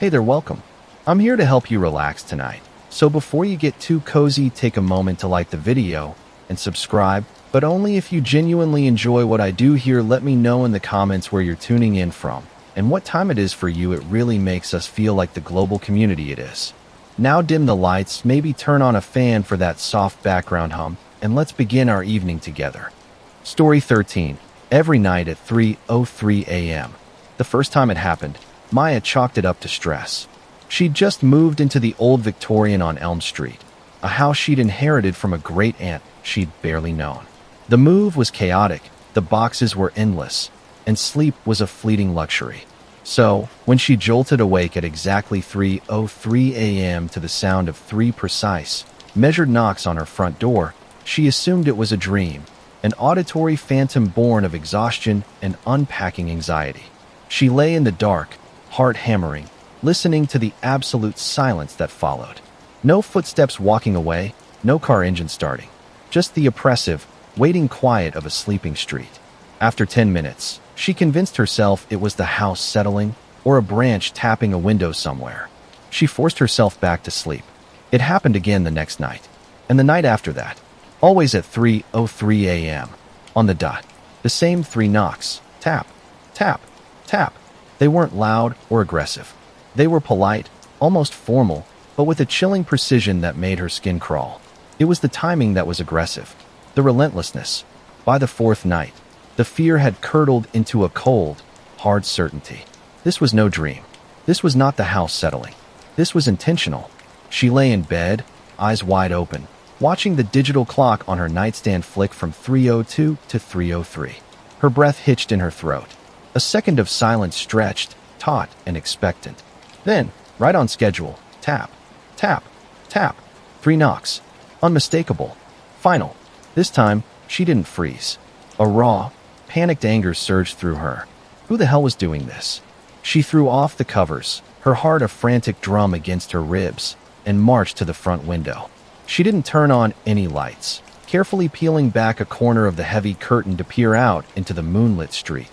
Hey there, welcome. I'm here to help you relax tonight. So before you get too cozy, take a moment to like the video and subscribe, but only if you genuinely enjoy what I do here. Let me know in the comments where you're tuning in from and what time it is for you. It really makes us feel like the global community it is. Now dim the lights, maybe turn on a fan for that soft background hum, and let's begin our evening together. Story 13. Every night at 3:03 a.m. The first time it happened, Maya chalked it up to stress. She'd just moved into the old Victorian on Elm Street, a house she'd inherited from a great aunt she'd barely known. The move was chaotic, the boxes were endless, and sleep was a fleeting luxury. So, when she jolted awake at exactly 3:03 a.m. to the sound of 3 precise, measured knocks on her front door, she assumed it was a dream, an auditory phantom born of exhaustion and unpacking anxiety. She lay in the dark, heart hammering, listening to the absolute silence that followed. No footsteps walking away, no car engine starting. Just the oppressive, waiting quiet of a sleeping street. After 10 minutes, she convinced herself it was the house settling or a branch tapping a window somewhere. She forced herself back to sleep. It happened again the next night, and the night after that, always at 3:03 a.m. on the dot. The same 3 knocks. Tap, tap, tap. They weren't loud or aggressive. They were polite, almost formal, but with a chilling precision that made her skin crawl. It was the timing that was aggressive, the relentlessness. By the 4th night, the fear had curdled into a cold, hard certainty. This was no dream. This was not the house settling. This was intentional. She lay in bed, eyes wide open, watching the digital clock on her nightstand flick from 3:02 to 3:03. Her breath hitched in her throat. A second of silence stretched, taut and expectant. Then, right on schedule, tap, tap, tap. 3 knocks. Unmistakable. Final. This time, she didn't freeze. A raw, panicked anger surged through her. Who the hell was doing this? She threw off the covers, her heart a frantic drum against her ribs, and marched to the front window. She didn't turn on any lights, carefully peeling back a corner of the heavy curtain to peer out into the moonlit street.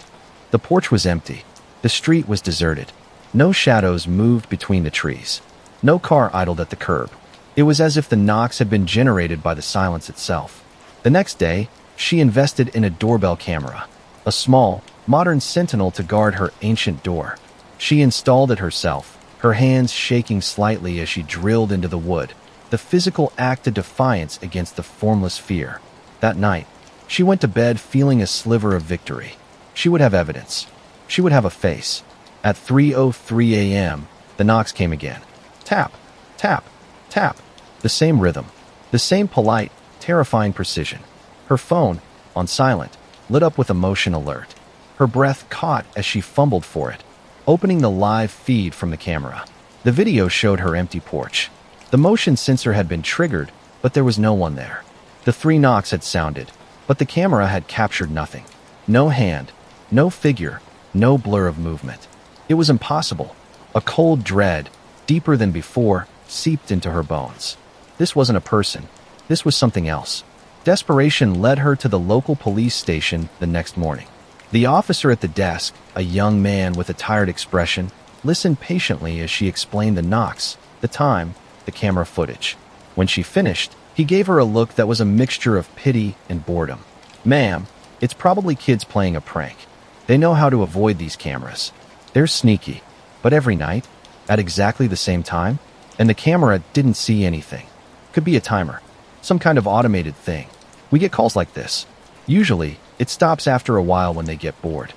The porch was empty. The street was deserted. No shadows moved between the trees. No car idled at the curb. It was as if the knocks had been generated by the silence itself. The next day, she invested in a doorbell camera, a small, modern sentinel to guard her ancient door. She installed it herself, her hands shaking slightly as she drilled into the wood, the physical act of defiance against the formless fear. That night, she went to bed feeling a sliver of victory. She would have evidence. She would have a face. At 3:03 a.m., the knocks came again. Tap, tap, tap. The same rhythm. The same polite, terrifying precision. Her phone, on silent, lit up with a motion alert. Her breath caught as she fumbled for it, opening the live feed from the camera. The video showed her empty porch. The motion sensor had been triggered, but there was no one there. The 3 knocks had sounded, but the camera had captured nothing. No hand, no figure, no blur of movement. It was impossible. A cold dread, deeper than before, seeped into her bones. This wasn't a person. This was something else. Desperation led her to the local police station the next morning. The officer at the desk, a young man with a tired expression, listened patiently as she explained the knocks, the time, the camera footage. When she finished, he gave her a look that was a mixture of pity and boredom. "Ma'am, it's probably kids playing a prank. They know how to avoid these cameras. They're sneaky. But every night, at exactly the same time, and the camera didn't see anything. Could be a timer, some kind of automated thing. We get calls like this. Usually, it stops after a while when they get bored."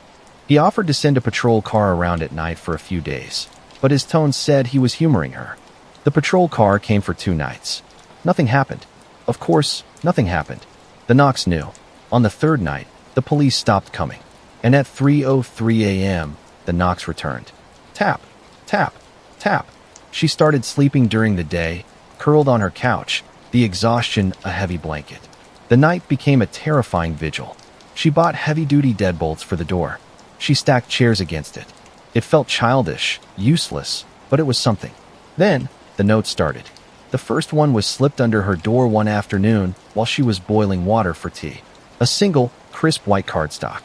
He offered to send a patrol car around at night for a few days, but his tone said he was humoring her. The patrol car came for 2 nights. Nothing happened. Of course, nothing happened. The knocks knew. On the 3rd night, the police stopped coming. And at 3:03 a.m., the knocks returned. Tap, tap, tap. She started sleeping during the day, curled on her couch, the exhaustion a heavy blanket. The night became a terrifying vigil. She bought heavy-duty deadbolts for the door. She stacked chairs against it. It felt childish, useless, but it was something. Then, the note started. The first one was slipped under her door one afternoon while she was boiling water for tea. A single, crisp white cardstock.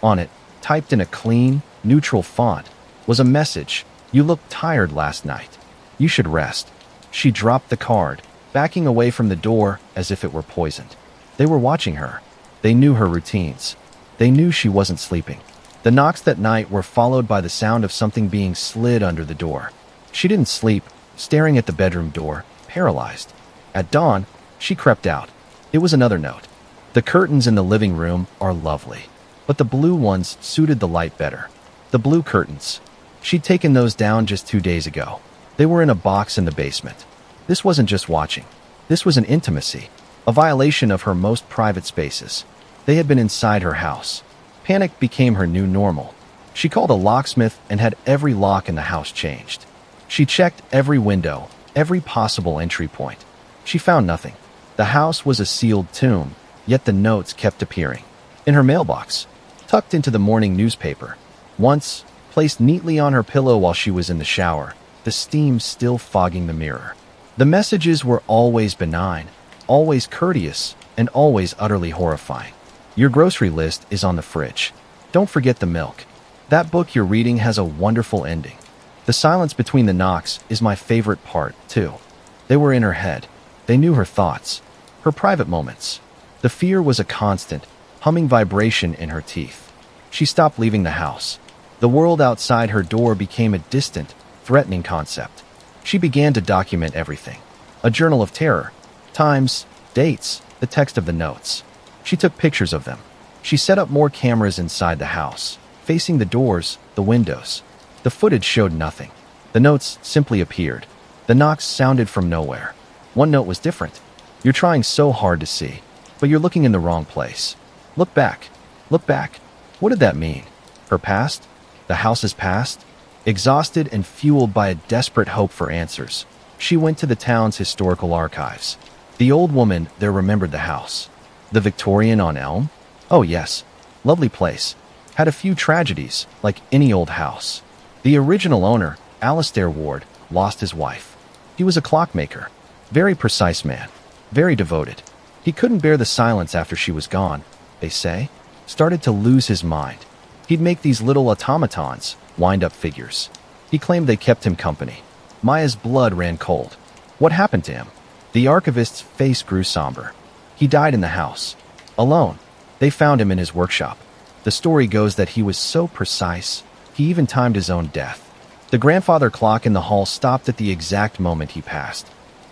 On it, typed in a clean, neutral font, was a message, You looked tired last night. You should rest." She dropped the card, backing away from the door as if it were poisoned. They were watching her. They knew her routines. They knew she wasn't sleeping. The knocks that night were followed by the sound of something being slid under the door. She didn't sleep, staring at the bedroom door, paralyzed. At dawn, she crept out. It was another note. "The curtains in the living room are lovely, but the blue ones suited the light better." The blue curtains. She'd taken those down just 2 days ago. They were in a box in the basement. This wasn't just watching. This was an intimacy, a violation of her most private spaces. They had been inside her house. Panic became her new normal. She called a locksmith and had every lock in the house changed. She checked every window, every possible entry point. She found nothing. The house was a sealed tomb, yet the notes kept appearing. In her mailbox, tucked into the morning newspaper. Once, placed neatly on her pillow while she was in the shower, the steam still fogging the mirror. The messages were always benign, always courteous, and always utterly horrifying. "Your grocery list is on the fridge. Don't forget the milk. That book you're reading has a wonderful ending." The silence between the knocks is my favorite part, too. They were in her head. They knew her thoughts, her private moments. The fear was a constant, humming vibration in her teeth. She stopped leaving the house. The world outside her door became a distant, threatening concept. She began to document everything. A journal of terror. Times, dates, the text of the notes. She took pictures of them. She set up more cameras inside the house, facing the doors, the windows. The footage showed nothing. The notes simply appeared. The knocks sounded from nowhere. One note was different. "You're trying so hard to see, but you're looking in the wrong place. Look back. Look back." What did that mean? Her past? The house's past? Exhausted and fueled by a desperate hope for answers, she went to the town's historical archives. The old woman there remembered the house. The Victorian on Elm? Oh yes, lovely place. Had a few tragedies, like any old house. The original owner, Alastair Ward, lost his wife. He was a clockmaker. Very precise man. Very devoted. He couldn't bear the silence after she was gone, they say. Started to lose his mind. He'd make these little automatons, wind-up figures. He claimed they kept him company. Maya's blood ran cold. What happened to him? The archivist's face grew somber. He died in the house. Alone. They found him in his workshop. The story goes that he was so precise, he even timed his own death. The grandfather clock in the hall stopped at the exact moment he passed.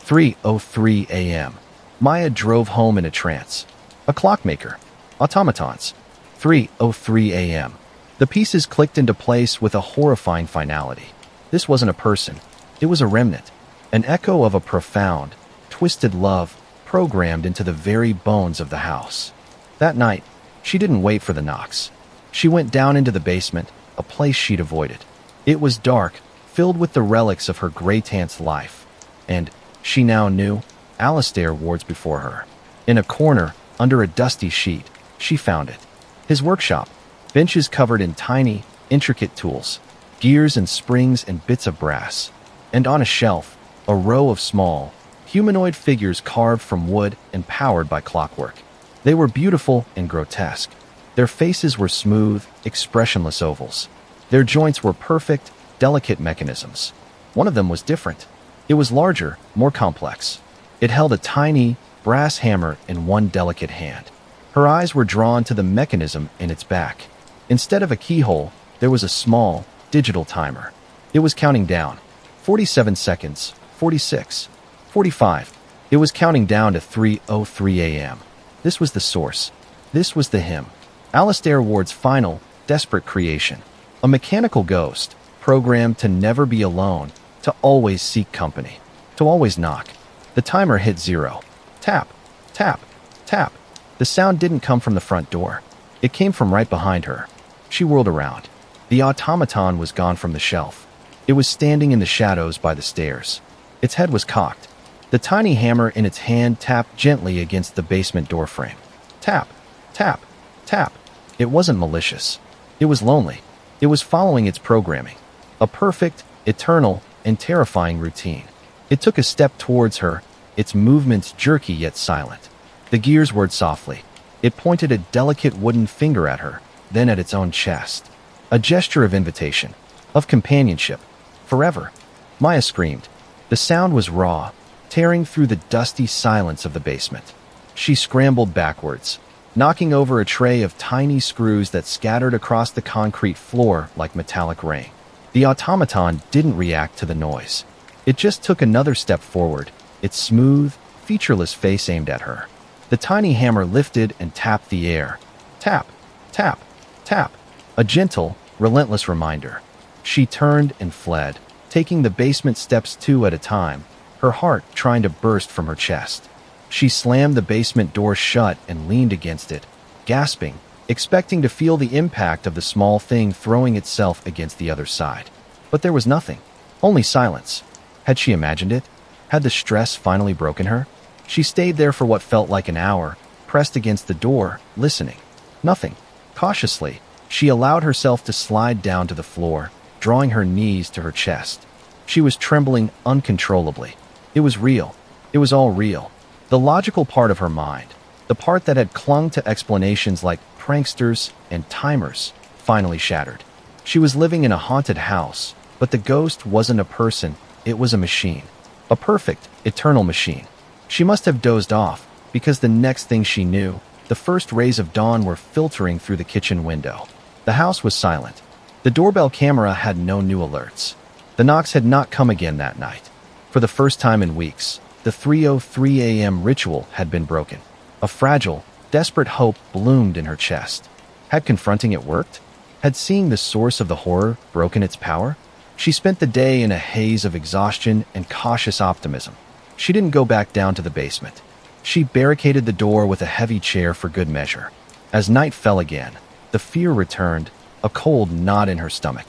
3:03 a.m. Maya drove home in a trance. A clockmaker. Automatons. 3:03 a.m. The pieces clicked into place with a horrifying finality. This wasn't a person. It was a remnant. An echo of a profound, twisted love programmed into the very bones of the house. That night, she didn't wait for the knocks. She went down into the basement, a place she'd avoided. It was dark, filled with the relics of her great-aunt's life. And, she now knew, Alastair Ward's before her. In a corner, under a dusty sheet, she found it. His workshop. Benches covered in tiny, intricate tools, gears and springs and bits of brass. And on a shelf, a row of small, humanoid figures carved from wood and powered by clockwork. They were beautiful and grotesque. Their faces were smooth, expressionless ovals. Their joints were perfect, delicate mechanisms. One of them was different. It was larger, more complex. It held a tiny, brass hammer in one delicate hand. Her eyes were drawn to the mechanism in its back. Instead of a keyhole, there was a small, digital timer. It was counting down. 47 seconds, 46, 45. It was counting down to 3:03 a.m. This was the source. This was the hymn. Alastair Ward's final, desperate creation. A mechanical ghost, programmed to never be alone, to always seek company, to always knock. The timer hit 0. Tap, tap, tap. The sound didn't come from the front door. It came from right behind her. She whirled around. The automaton was gone from the shelf. It was standing in the shadows by the stairs. Its head was cocked. The tiny hammer in its hand tapped gently against the basement doorframe. Tap, tap, tap. It wasn't malicious. It was lonely. It was following its programming. A perfect, eternal, and terrifying routine. It took a step towards her, its movements jerky yet silent. The gears whirred softly. It pointed a delicate wooden finger at her, then at its own chest. A gesture of invitation, of companionship. Forever. Maya screamed. The sound was raw, tearing through the dusty silence of the basement. She scrambled backwards, knocking over a tray of tiny screws that scattered across the concrete floor like metallic rain. The automaton didn't react to the noise. It just took another step forward, its smooth, featureless face aimed at her. The tiny hammer lifted and tapped the air. Tap, tap, tap. A gentle, relentless reminder. She turned and fled, taking the basement steps two at a time, her heart trying to burst from her chest. She slammed the basement door shut and leaned against it, gasping, expecting to feel the impact of the small thing throwing itself against the other side. But there was nothing, only silence. Had she imagined it? Had the stress finally broken her? She stayed there for what felt like an hour, pressed against the door, listening. Nothing. Cautiously, she allowed herself to slide down to the floor, drawing her knees to her chest. She was trembling uncontrollably. It was real. It was all real. The logical part of her mind, the part that had clung to explanations like pranksters and timers, finally shattered. She was living in a haunted house, but the ghost wasn't a person, it was a machine. A perfect, eternal machine. She must have dozed off, because the next thing she knew, the first rays of dawn were filtering through the kitchen window. The house was silent. The doorbell camera had no new alerts. The knocks had not come again that night. For the first time in weeks, the 3:03 a.m. ritual had been broken. A fragile, desperate hope bloomed in her chest. Had confronting it worked? Had seeing the source of the horror broken its power? She spent the day in a haze of exhaustion and cautious optimism. She didn't go back down to the basement. She barricaded the door with a heavy chair for good measure. As night fell again, the fear returned, a cold knot in her stomach.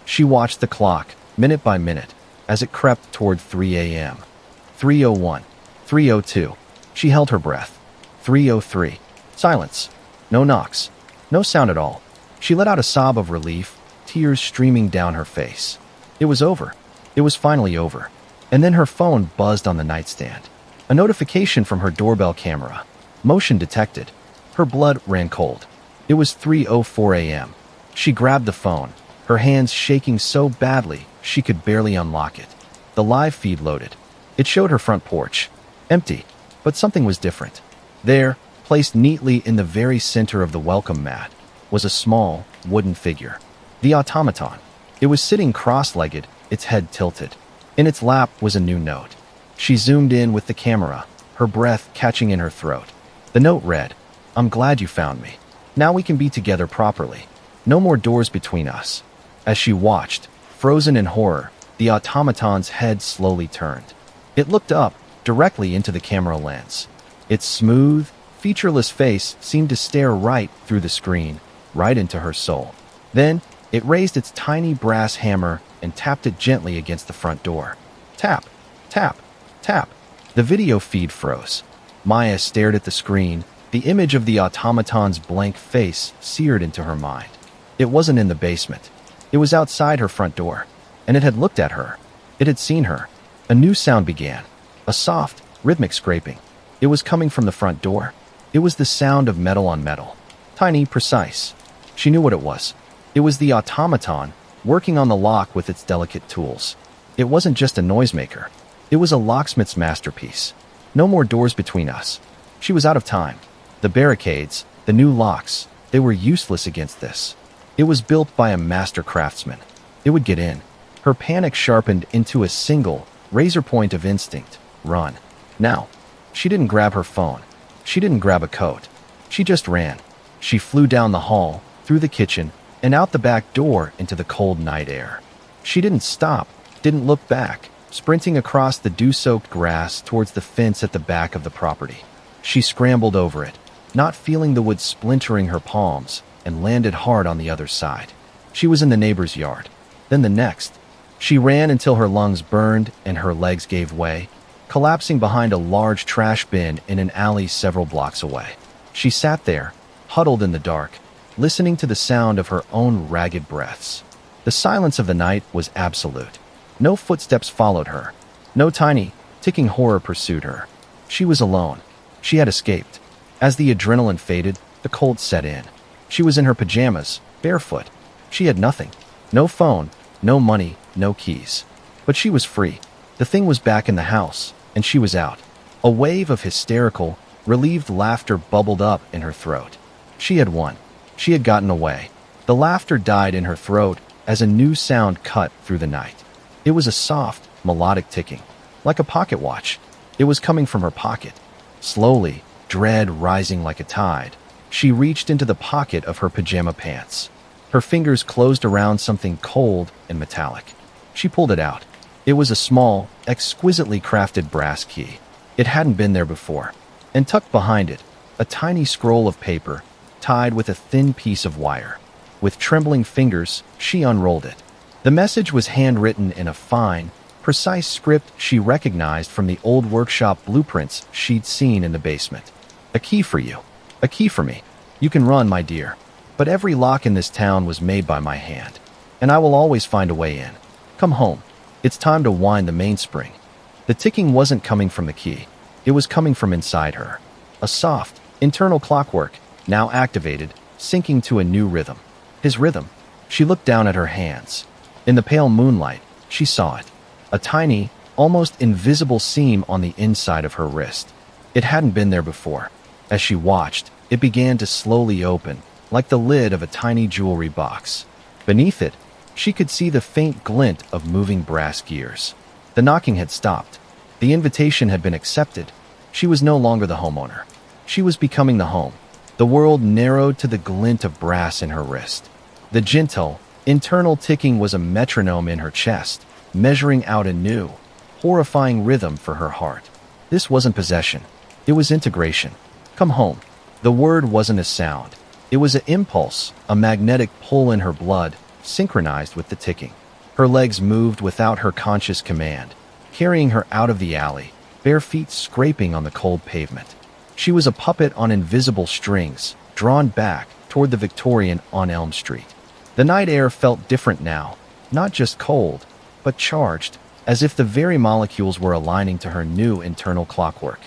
She watched the clock, minute by minute, as it crept toward 3 a.m. 3:01. 3:02. She held her breath. 3:03. Silence. No knocks. No sound at all. She let out a sob of relief, tears streaming down her face. It was over. It was finally over. And then her phone buzzed on the nightstand. A notification from her doorbell camera. Motion detected. Her blood ran cold. It was 3:04 a.m. She grabbed the phone, her hands shaking so badly she could barely unlock it. The live feed loaded. It showed her front porch. Empty. But something was different. There, placed neatly in the very center of the welcome mat, was a small, wooden figure. The automaton. It was sitting cross-legged, its head tilted. In its lap was a new note. She zoomed in with the camera, her breath catching in her throat. The note read, "I'm glad you found me. Now we can be together properly. No more doors between us." As she watched, frozen in horror, the automaton's head slowly turned. It looked up, directly into the camera lens. Its smooth, featureless face seemed to stare right through the screen, right into her soul. Then, it raised its tiny brass hammer and tapped it gently against the front door. Tap, tap, tap. The video feed froze. Maya stared at the screen, the image of the automaton's blank face seared into her mind. It wasn't in the basement. It was outside her front door, and it had looked at her. It had seen her. A new sound began, a soft, rhythmic scraping. It was coming from the front door. It was the sound of metal on metal. Tiny, precise. She knew what it was. It was the automaton, working on the lock with its delicate tools. It wasn't just a noisemaker. It was a locksmith's masterpiece. No more doors between us. She was out of time. The barricades, the new locks, they were useless against this. It was built by a master craftsman. It would get in. Her panic sharpened into a single, razor point of instinct. Run. Now. She didn't grab her phone. She didn't grab a coat. She just ran. She flew down the hall, through the kitchen, and out the back door into the cold night air. She didn't stop, didn't look back, sprinting across the dew-soaked grass towards the fence at the back of the property. She scrambled over it, not feeling the wood splintering her palms, and landed hard on the other side. She was in the neighbor's yard, then the next. She ran until her lungs burned and her legs gave way, collapsing behind a large trash bin in an alley several blocks away. She sat there, huddled in the dark, listening to the sound of her own ragged breaths. The silence of the night was absolute. No footsteps followed her. No tiny, ticking horror pursued her. She was alone. She had escaped. As the adrenaline faded, the cold set in. She was in her pajamas, barefoot. She had nothing. No phone, no money, no keys. But she was free. The thing was back in the house, and she was out. A wave of hysterical, relieved laughter bubbled up in her throat. She had won. She had gotten away. The laughter died in her throat as a new sound cut through the night. It was a soft, melodic ticking, like a pocket watch. It was coming from her pocket. Slowly, dread rising like a tide, she reached into the pocket of her pajama pants. Her fingers closed around something cold and metallic. She pulled it out. It was a small, exquisitely crafted brass key. It hadn't been there before. And tucked behind it, a tiny scroll of paper, tied with a thin piece of wire. With trembling fingers, she unrolled it. The message was handwritten in a fine, precise script she recognized from the old workshop blueprints she'd seen in the basement. A key for you. A key for me. You can run, my dear. But every lock in this town was made by my hand. And I will always find a way in. Come home. It's time to wind the mainspring. The ticking wasn't coming from the key. It was coming from inside her. A soft, internal clockwork, now activated, syncing to a new rhythm. His rhythm. She looked down at her hands. In the pale moonlight, she saw it. A tiny, almost invisible seam on the inside of her wrist. It hadn't been there before. As she watched, it began to slowly open, like the lid of a tiny jewelry box. Beneath it, she could see the faint glint of moving brass gears. The knocking had stopped. The invitation had been accepted. She was no longer the homeowner. She was becoming the home. The world narrowed to the glint of brass in her wrist. The gentle, internal ticking was a metronome in her chest, measuring out a new, horrifying rhythm for her heart. This wasn't possession. It was integration. Come home. The word wasn't a sound. It was an impulse, a magnetic pull in her blood, synchronized with the ticking. Her legs moved without her conscious command, carrying her out of the alley, bare feet scraping on the cold pavement. She was a puppet on invisible strings, drawn back toward the Victorian on Elm Street. The night air felt different now, not just cold, but charged, as if the very molecules were aligning to her new internal clockwork.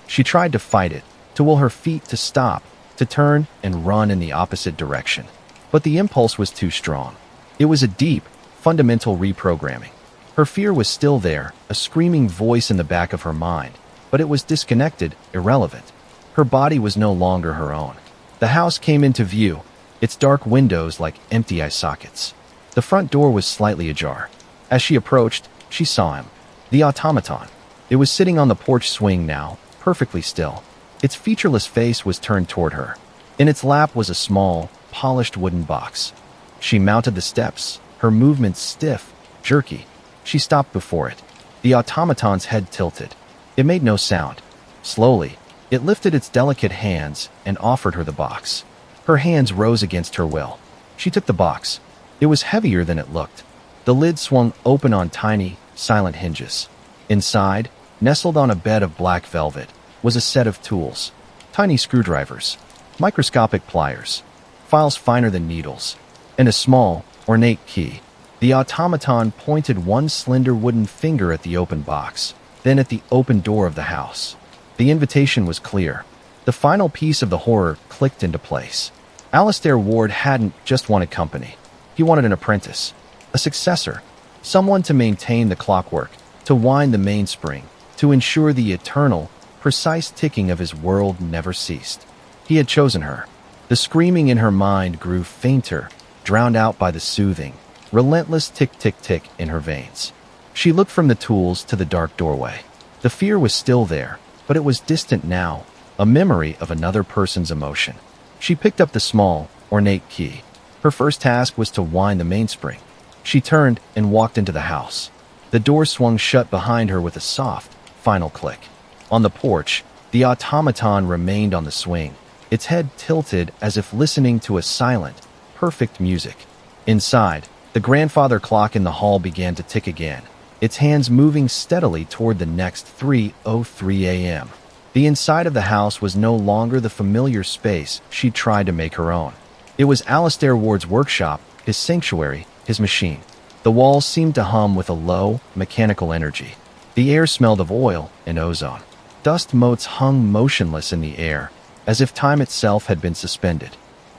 She tried to fight it, to will her feet to stop, to turn and run in the opposite direction. But the impulse was too strong. It was a deep, fundamental reprogramming. Her fear was still there, a screaming voice in the back of her mind, but it was disconnected, irrelevant. Her body was no longer her own. The house came into view, its dark windows like empty eye sockets. The front door was slightly ajar. As she approached, she saw him. The automaton. It was sitting on the porch swing now, perfectly still. Its featureless face was turned toward her. In its lap was a small, polished wooden box. She mounted the steps, her movements stiff, jerky. She stopped before it. The automaton's head tilted. It made no sound. Slowly, it lifted its delicate hands and offered her the box. Her hands rose against her will. She took the box. It was heavier than it looked. The lid swung open on tiny, silent hinges. Inside, nestled on a bed of black velvet, was a set of tools. Tiny screwdrivers, microscopic pliers, files finer than needles, and a small, ornate key. The automaton pointed one slender wooden finger at the open box, then at the open door of the house. The invitation was clear. The final piece of the horror clicked into place. Alistair Ward hadn't just wanted company. He wanted an apprentice, a successor, someone to maintain the clockwork, to wind the mainspring, to ensure the eternal, precise ticking of his world never ceased. He had chosen her. The screaming in her mind grew fainter, drowned out by the soothing, relentless tick-tick-tick in her veins. She looked from the tools to the dark doorway. The fear was still there, but it was distant now, a memory of another person's emotion. She picked up the small, ornate key. Her first task was to wind the mainspring. She turned and walked into the house. The door swung shut behind her with a soft, final click. On the porch, the automaton remained on the swing, its head tilted as if listening to a silent, perfect music. Inside, the grandfather clock in the hall began to tick again, its hands moving steadily toward the next 3:03 a.m. The inside of the house was no longer the familiar space she'd tried to make her own. It was Alistair Ward's workshop, his sanctuary, his machine. The walls seemed to hum with a low, mechanical energy. The air smelled of oil and ozone. Dust motes hung motionless in the air, as if time itself had been suspended.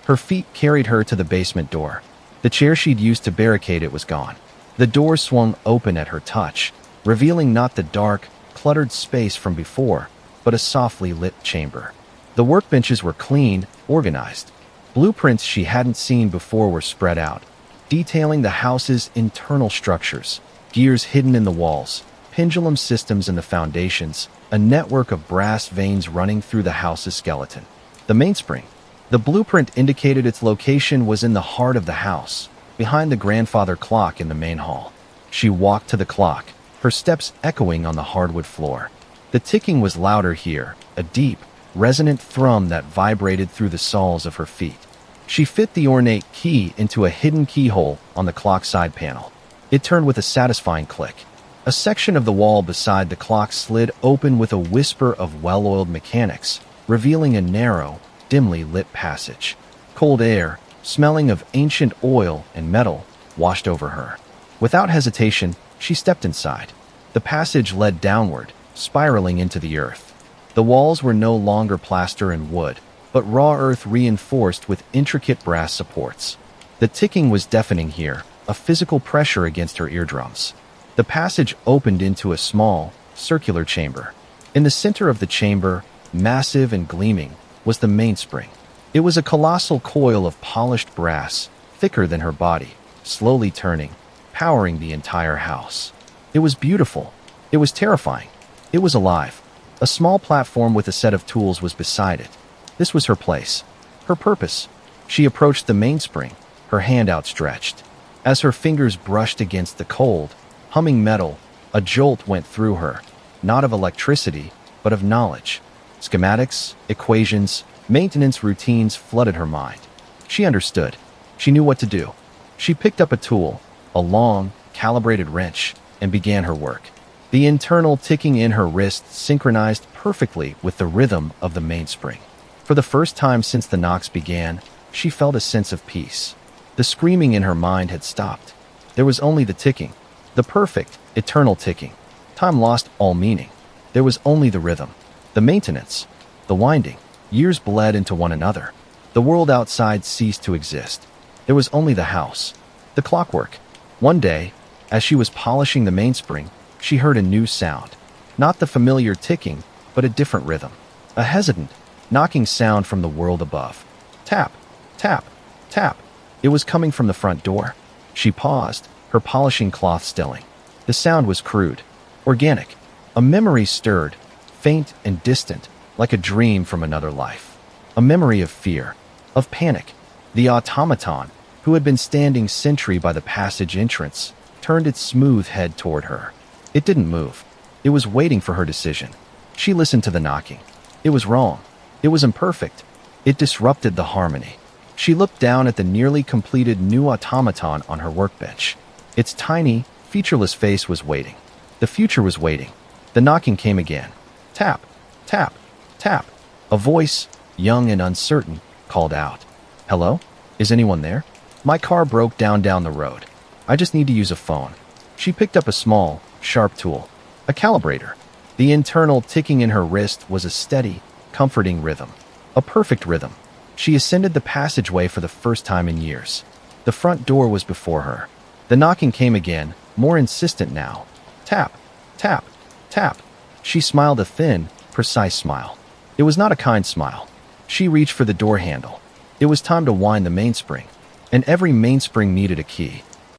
Her feet carried her to the basement door. The chair she'd used to barricade it was gone. The door swung open at her touch, revealing not the dark, cluttered space from before, but a softly lit chamber. The workbenches were clean, organized. Blueprints she hadn't seen before were spread out, detailing the house's internal structures, gears hidden in the walls, pendulum systems in the foundations, a network of brass veins running through the house's skeleton. The mainspring. The blueprint indicated its location was in the heart of the house, behind the grandfather clock in the main hall. She walked to the clock, her steps echoing on the hardwood floor. The ticking was louder here, a deep, resonant thrum that vibrated through the soles of her feet. She fit the ornate key into a hidden keyhole on the clock side panel. It turned with a satisfying click. A section of the wall beside the clock slid open with a whisper of well-oiled mechanics, revealing a narrow, dimly lit passage. Cold air, smelling of ancient oil and metal, washed over her. Without hesitation, she stepped inside. The passage led downward, spiraling into the earth. The walls were no longer plaster and wood, but raw earth reinforced with intricate brass supports. The ticking was deafening here, a physical pressure against her eardrums. The passage opened into a small, circular chamber. In the center of the chamber, massive and gleaming, was the mainspring. It was a colossal coil of polished brass, thicker than her body, slowly turning, powering the entire house. It was beautiful. It was terrifying. It was alive. A small platform with a set of tools was beside it. This was her place, her purpose. She approached the mainspring, her hand outstretched. As her fingers brushed against the cold, humming metal, a jolt went through her, not of electricity, but of knowledge. Schematics, equations, maintenance routines flooded her mind. She understood. She knew what to do. She picked up a tool, a long, calibrated wrench, and began her work. The internal ticking in her wrist synchronized perfectly with the rhythm of the mainspring. For the first time since the knocks began, she felt a sense of peace. The screaming in her mind had stopped. There was only the ticking, the perfect, eternal ticking. Time lost all meaning. There was only the rhythm, the maintenance, the winding. Years bled into one another. The world outside ceased to exist. There was only the house, the clockwork. One day, as she was polishing the mainspring, she heard a new sound. Not the familiar ticking, but a different rhythm. A hesitant, knocking sound from the world above. Tap, tap, tap. It was coming from the front door. She paused, her polishing cloth stilling. The sound was crude, organic. A memory stirred, faint and distant, like a dream from another life. A memory of fear, of panic. The automaton, who had been standing sentry by the passage entrance, turned its smooth head toward her. It didn't move. It was waiting for her decision. She listened to the knocking. It was wrong. It was imperfect. It disrupted the harmony. She looked down at the nearly completed new automaton on her workbench. Its tiny, featureless face was waiting. The future was waiting. The knocking came again. Tap, tap, tap. A voice, young and uncertain, called out. Hello? Is anyone there? My car broke down the road. I just need to use a phone. She picked up a small, sharp tool. A calibrator. The internal ticking in her wrist was a steady, comforting rhythm. A perfect rhythm. She ascended the passageway for the first time in years. The front door was before her. The knocking came again, more insistent now. Tap, tap, tap. She smiled a thin, precise smile. It was not a kind smile. She reached for the door handle. It was time to wind the mainspring. And every mainspring needed a key.